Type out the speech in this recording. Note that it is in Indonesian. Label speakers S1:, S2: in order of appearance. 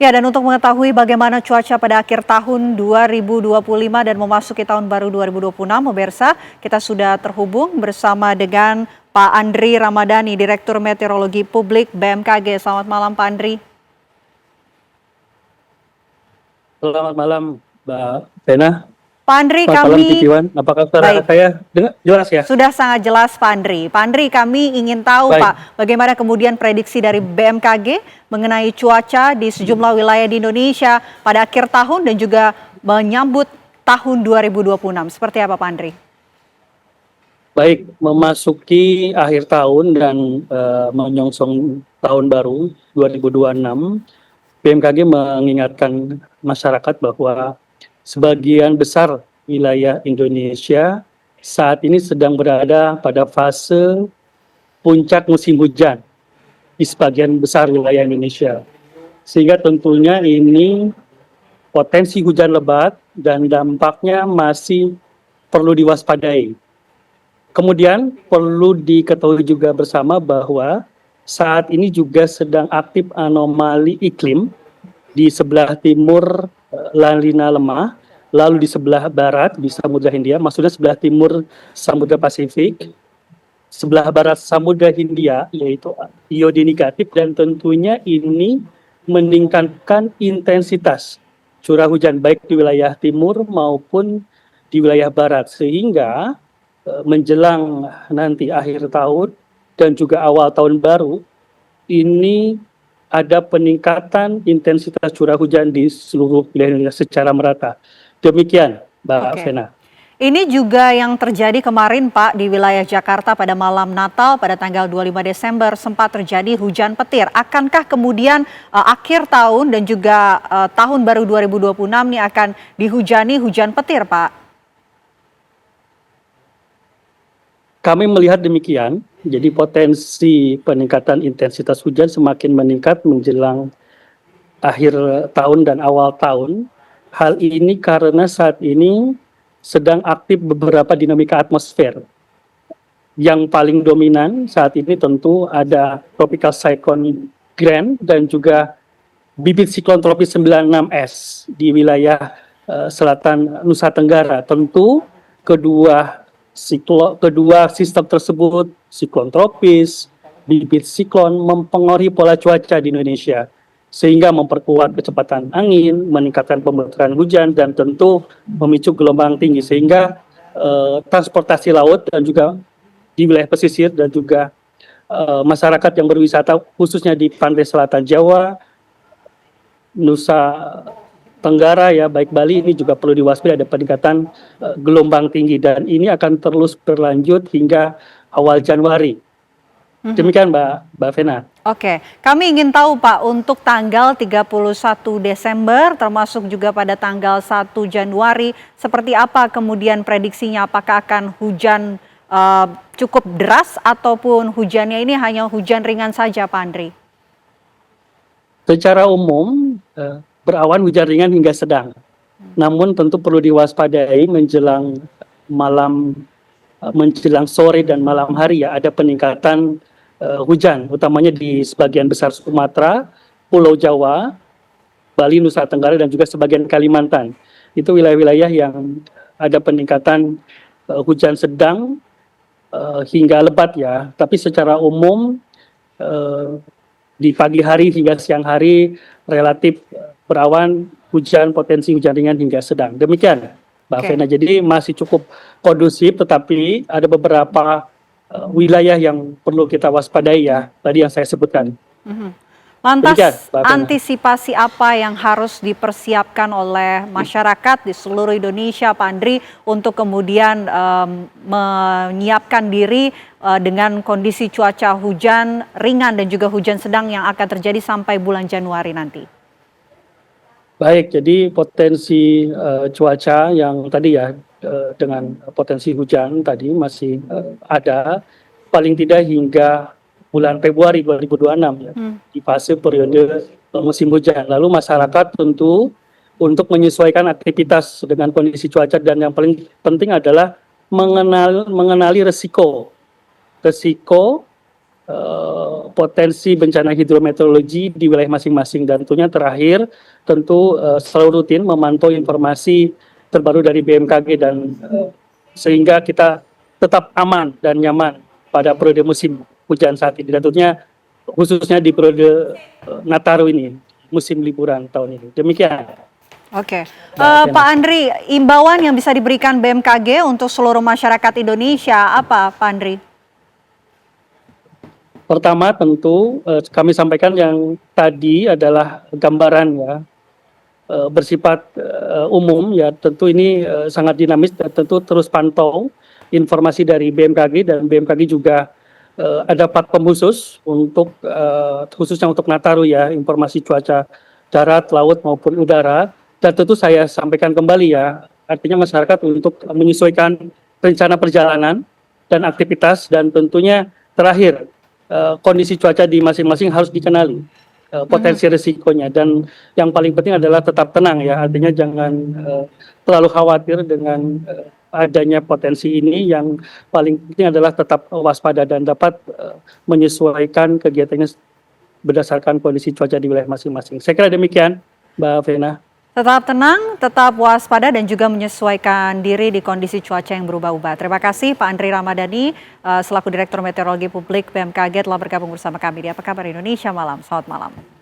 S1: Ya, dan untuk mengetahui bagaimana cuaca pada akhir tahun 2025 dan memasuki tahun baru 2026, pemirsa, kita sudah terhubung bersama dengan Pak Andri Ramadhani, Direktur Meteorologi Publik BMKG. Selamat malam, Pak Andri.
S2: Selamat malam, Mbak Vena.
S1: Pak Andri,
S2: Selamat malam,
S1: kami
S2: Iwan. Apakah suara
S1: baik.
S2: saya dengar jelas ya?
S1: Sudah sangat jelas, Pak Andri. Pak Andri, kami ingin tahu,
S2: Baik.
S1: Pak, bagaimana kemudian prediksi dari BMKG mengenai cuaca di sejumlah wilayah di Indonesia pada akhir tahun dan juga menyambut tahun 2026. Seperti apa, Pak Andri?
S2: Baik, memasuki akhir tahun dan menyongsong tahun baru 2026, BMKG mengingatkan masyarakat bahwa sebagian besar wilayah Indonesia saat ini sedang berada pada fase puncak musim hujan di sebagian besar wilayah Indonesia. Sehingga tentunya ini potensi hujan lebat dan dampaknya masih perlu diwaspadai. Kemudian perlu diketahui juga bersama bahwa saat ini juga sedang aktif anomali iklim di sebelah timur La Nina lemah, lalu di sebelah barat di Samudra Hindia, maksudnya sebelah timur Samudra Pasifik, sebelah barat Samudra Hindia yaitu iode negatif, dan tentunya ini meningkatkan intensitas curah hujan baik di wilayah timur maupun di wilayah barat, sehingga menjelang nanti akhir tahun dan juga awal tahun baru ini ada peningkatan intensitas curah hujan di seluruh wilayah Indonesia secara merata. Demikian, Mbak Vena.
S1: Ini juga yang terjadi kemarin, Pak, di wilayah Jakarta pada malam Natal pada tanggal 25 Desember sempat terjadi hujan petir. Akankah kemudian akhir tahun dan juga tahun baru 2026 ini akan dihujani hujan petir, Pak?
S2: Kami melihat demikian, jadi potensi peningkatan intensitas hujan semakin meningkat menjelang akhir tahun dan awal tahun. Hal ini karena saat ini sedang aktif beberapa dinamika atmosfer. Yang paling dominan saat ini tentu ada tropical cyclone Grand dan juga bibit siklon tropis 96S di wilayah selatan Nusa Tenggara. Tentu kedua sistem tersebut, siklon tropis, bibit siklon, mempengaruhi pola cuaca di Indonesia, sehingga memperkuat kecepatan angin, meningkatkan pembentukan hujan, dan tentu memicu gelombang tinggi, sehingga transportasi laut dan juga di wilayah pesisir dan juga masyarakat yang berwisata khususnya di pantai selatan Jawa, Nusa Tenggara ya, baik Bali, ini juga perlu diwaspadai ada peningkatan gelombang tinggi, dan ini akan terus berlanjut hingga awal Januari. Demikian Mbak Vena.
S1: Oke, kami ingin tahu, Pak, untuk tanggal 31 Desember termasuk juga pada tanggal 1 Januari, seperti apa kemudian prediksinya? Apakah akan hujan cukup deras ataupun hujannya ini hanya hujan ringan saja, Pak Andri?
S2: Secara umum berawan hujan ringan hingga sedang. Namun tentu perlu diwaspadai menjelang malam, menjelang sore dan malam hari ya, ada peningkatan hujan, utamanya di sebagian besar Sumatera, Pulau Jawa, Bali, Nusa Tenggara, dan juga sebagian Kalimantan. Itu wilayah-wilayah yang ada peningkatan hujan sedang hingga lebat ya. Tapi secara umum di pagi hari hingga siang hari relatif berawan, hujan, potensi hujan ringan hingga sedang. Demikian, Mbak Vena. Jadi masih cukup kondusif, tetapi ada beberapa wilayah yang perlu kita waspadai ya, tadi yang saya sebutkan.
S1: Lantas antisipasi apa yang harus dipersiapkan oleh masyarakat di seluruh Indonesia, Pak Andri, untuk kemudian menyiapkan diri dengan kondisi cuaca hujan ringan dan juga hujan sedang yang akan terjadi sampai bulan Januari nanti?
S2: Baik, jadi potensi cuaca yang tadi ya, dengan potensi hujan tadi masih ada paling tidak hingga bulan Februari 2026 ya, di fase periode musim hujan. Lalu masyarakat tentu untuk menyesuaikan aktivitas dengan kondisi cuaca, dan yang paling penting adalah mengenali resiko potensi bencana hidrometeorologi di wilayah masing-masing, dan tentunya terakhir selalu rutin memantau informasi terbaru dari BMKG dan sehingga kita tetap aman dan nyaman pada periode musim hujan saat ini, dan tentunya khususnya di periode Nataru ini, musim liburan tahun ini. Demikian.
S1: Oke, Pak Andri, imbauan yang bisa diberikan BMKG untuk seluruh masyarakat Indonesia apa, Pak Andri?
S2: Pertama tentu kami sampaikan yang tadi adalah gambaran ya, bersifat umum ya, tentu ini sangat dinamis dan tentu terus pantau informasi dari BMKG, dan BMKG juga ada platform khusus untuk khususnya untuk Nataru ya, informasi cuaca darat, laut maupun udara, dan tentu saya sampaikan kembali ya, artinya masyarakat untuk menyesuaikan rencana perjalanan dan aktivitas, dan tentunya terakhir kondisi cuaca di masing-masing harus dikenali, potensi risikonya, dan yang paling penting adalah tetap tenang ya, artinya jangan terlalu khawatir dengan adanya potensi ini. Yang paling penting adalah tetap waspada dan dapat menyesuaikan kegiatannya berdasarkan kondisi cuaca di wilayah masing-masing. Saya kira demikian, Mbak Vena.
S1: Tetap tenang, tetap waspada, dan juga menyesuaikan diri di kondisi cuaca yang berubah-ubah. Terima kasih Pak Andri Ramadhani, selaku Direktur Meteorologi Publik BMKG telah bergabung bersama kami di Apa Kabar Indonesia Malam. Selamat malam.